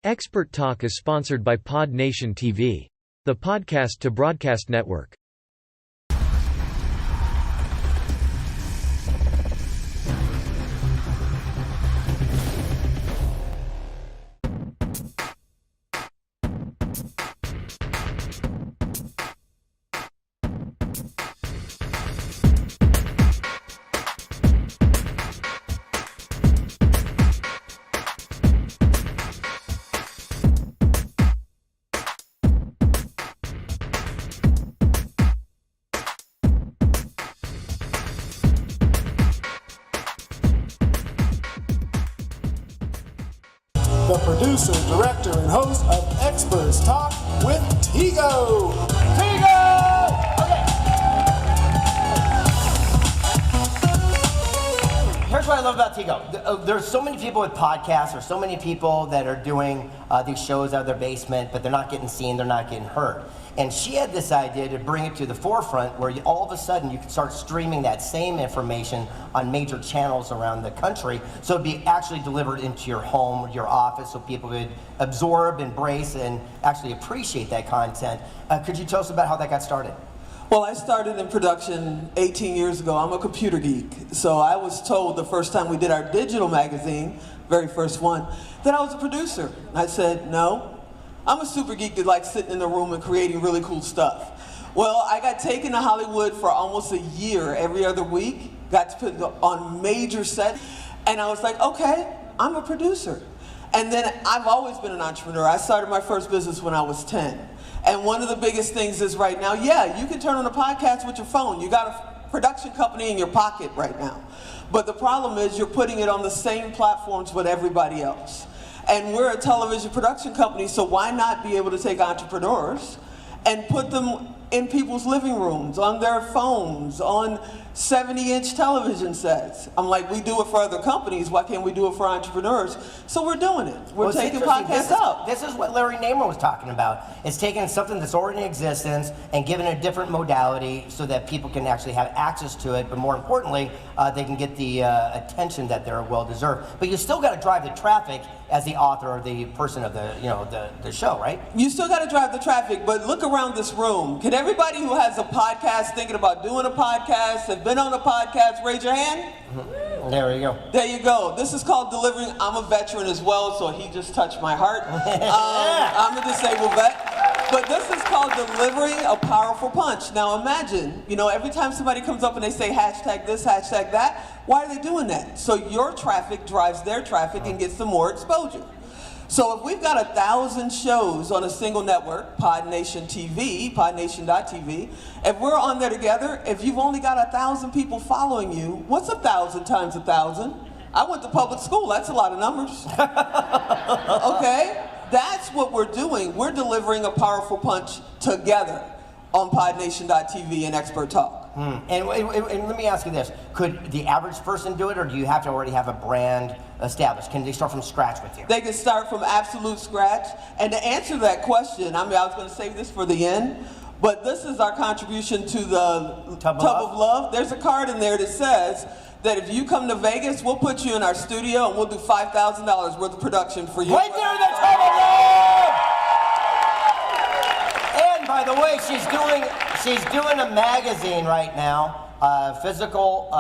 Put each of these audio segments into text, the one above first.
Expert Talk is sponsored by Pod Nation TV, the podcast to broadcast network. The producer, director, and host of Experts Talk with Tigo. Here's what I love about Tigo. There's so many people with podcasts, there's so many people that are doing these shows out of their basement, but they're not getting seen, they're not getting heard. And she had this idea to bring it to the forefront where all of a sudden you could start streaming that same information on major channels around the country, so it'd be actually delivered into your home, your office, so people could absorb, embrace, and actually appreciate that content. Could you tell us about how that got started? Well, I started in production 18 years ago. I'm a computer geek. So I was told the first time we did our digital magazine, very first one, that I was a producer. I said, no, I'm a super geek that likes sitting in a room and creating really cool stuff. Well, I got taken to Hollywood for almost a year, every other week, got to put on major sets, and I was like, okay, I'm a producer. And then I've always been an entrepreneur. I started my first business when I was 10. And one of the biggest things is right now, yeah, you can turn on a podcast with your phone. You got a production company in your pocket right now. But the problem is you're putting it on the same platforms with everybody else. And we're a television production company, so why not be able to take entrepreneurs and put them in people's living rooms, on their phones, on 70-inch television sets. I'm like, we do it for other companies, why can't we do it for entrepreneurs? So we're doing it. We're taking podcasts up. This is what Larry Namer was talking about. It's taking something that's already in existence and giving it a different modality so that people can actually have access to it, but more importantly, they can get the attention that they're well-deserved. But you still got to drive the traffic as the author or the person of the show, right? You still got to drive the traffic, but look around this room. Can everybody who has a podcast, thinking about doing a podcast, have been on a podcast, raise your hand? Mm-hmm. There you go. There you go. This is called delivering. I'm a veteran as well, so he just touched my heart. I'm a disabled vet. But this is called delivering a powerful punch. Now imagine, every time somebody comes up and they say hashtag this, hashtag that, why are they doing that? So your traffic drives their traffic and gets them more exposure. So if we've got 1,000 shows on a single network, Pod Nation TV, podnation.tv, if we're on there together, if you've only got 1,000 people following you, what's 1,000 times 1,000? I went to public school, that's a lot of numbers. Okay, that's what we're doing. We're delivering a powerful punch together on podnation.tv and Expert Talk. And let me ask you this. Could the average person do it, or do you have to already have a brand established? Can they start from scratch with you? They can start from absolute scratch. And to answer that question, I was going to save this for the end, but this is our contribution to the Tub of Love. There's a card in there that says that if you come to Vegas, we'll put you in our studio and we'll do $5,000 worth of production for you. Right there in the Tub of Love! And by the way, she's doing a magazine right now, physical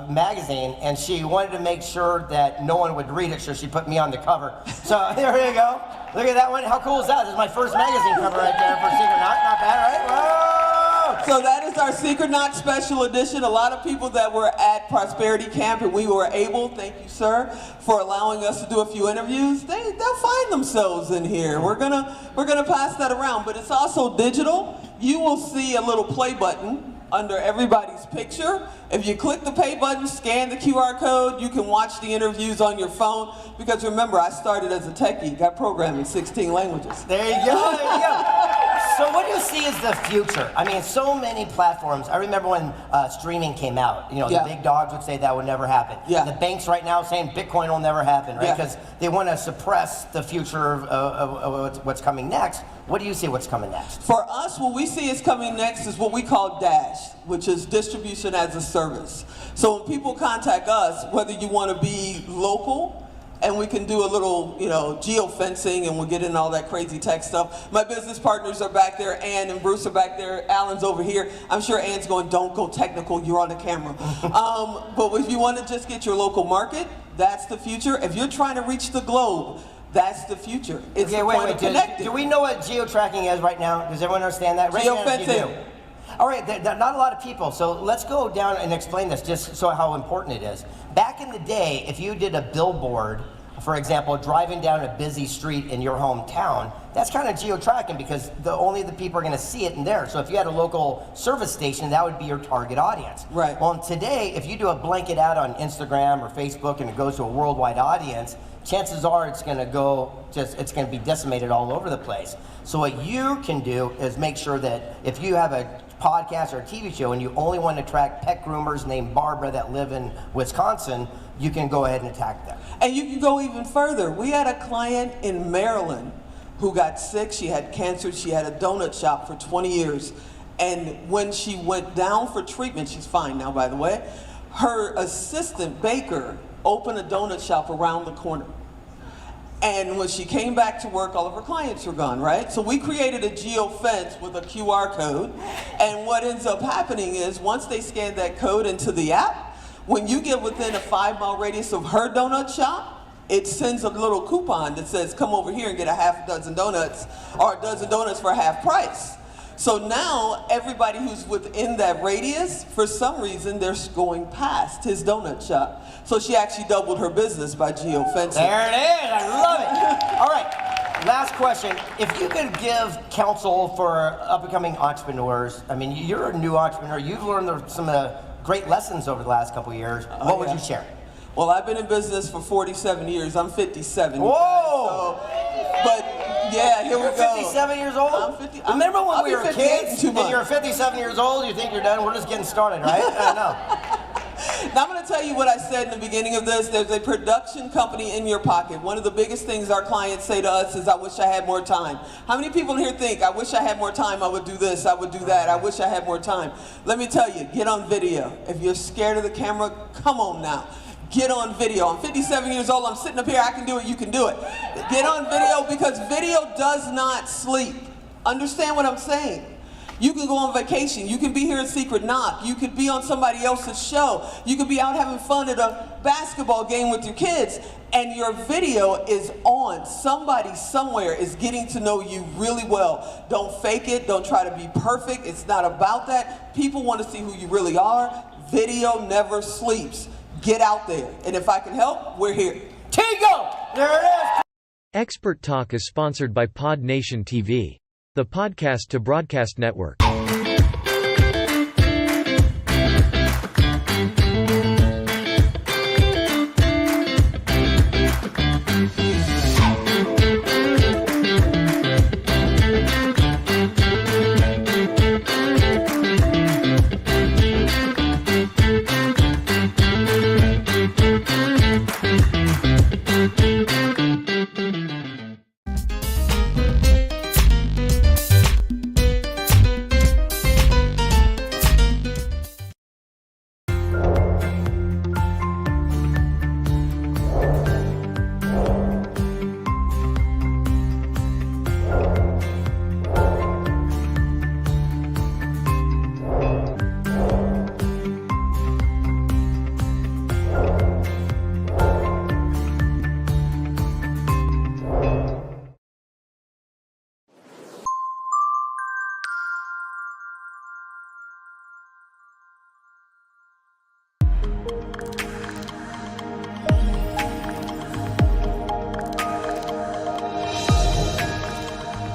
magazine, and she wanted to make sure that no one would read it, so she put me on the cover. So there you go. Look at that one. How cool is that? This is my first magazine cover right there for Secret Knock. Not bad, right? Whoa! So that is our Secret Knock special edition. A lot of people that were at Prosperity Camp, and we were able, thank you, sir, for allowing us to do a few interviews. They'll find themselves in here. We're gonna pass that around, but it's also digital. You will see a little play button under everybody's picture. If you click the pay button, scan the QR code, you can watch the interviews on your phone. Because remember, I started as a tech geek. I programmed in 16 languages. There you go, there you go. So what do you see as the future? I mean, so many platforms. I remember when streaming came out. The big dogs would say that would never happen. Yeah. The banks right now saying Bitcoin will never happen, right? Because they want to suppress the future of what's coming next. What do you see what's coming next? For us, what we see is coming next is what we call DASH, which is distribution as a service. So when people contact us, whether you want to be local, and we can do a little, geofencing, and we'll get into all that crazy tech stuff. My business partners are back there. Ann and Bruce are back there. Alan's over here. I'm sure Ann's going, don't go technical, you're on the camera. But if you want to just get your local market, that's the future. If you're trying to reach the globe, that's the future. It's the point of connecting. Do we know what geo-tracking is right now? Does everyone understand that? Geofencing. All right, not a lot of people, so let's go down and explain this just so how important it is. Back in the day, if you did a billboard, for example, driving down a busy street in your hometown, that's kind of geo-tracking because only the people are going to see it in there. So if you had a local service station, that would be your target audience. Right. Well, today, if you do a blanket ad on Instagram or Facebook and it goes to a worldwide audience, chances are it's going to be decimated all over the place. So what you can do is make sure that if you have a podcast or a TV show and you only want to track pet groomers named Barbara that live in Wisconsin, you can go ahead and attack them. And you can go even further. We had a client in Maryland who got sick. She had cancer. She had a donut shop for 20 years. And when she went down for treatment, she's fine now, by the way, her assistant baker opened a donut shop around the corner. And when she came back to work, all of her clients were gone, right? So we created a geo-fence with a QR code. And what ends up happening is once they scan that code into the app, when you get within a 5-mile radius of her donut shop, it sends a little coupon that says, come over here and get a half dozen donuts or a dozen donuts for half price. So now everybody who's within that radius, for some reason, they're going past his donut shop. So she actually doubled her business by geofencing. There it is, I love it. All right, last question. If you could give counsel for up-and-coming entrepreneurs, I mean, you're a new entrepreneur, you've learned some great lessons over the last couple of years. What would you share? Well, I've been in business for 47 years. I'm 57. Whoa! But yeah, here we go. You're 57 years old? I'm 50. Remember when I'll we be were 58 kids in 2 months. and you're 57 years old, you think you're done? We're just getting started, right? I know. Now I'm going to tell you what I said in the beginning of this. There's a production company in your pocket. One of the biggest things our clients say to us is, I wish I had more time. How many people here think, I wish I had more time, I would do this, I would do that, I wish I had more time? Let me tell you, get on video. If you're scared of the camera, come on now. Get on video. I'm 57 years old, I'm sitting up here, I can do it, you can do it. Get on video because video does not sleep. Understand what I'm saying? You can go on vacation, you can be here at Secret Knock, you could be on somebody else's show, you could be out having fun at a basketball game with your kids, and your video is on. Somebody somewhere is getting to know you really well. Don't fake it, don't try to be perfect, it's not about that. People want to see who you really are. Video never sleeps. Get out there, and if I can help, we're here. Tigo! There it is! Expert Talk is sponsored by Pod Nation TV, the podcast to broadcast network.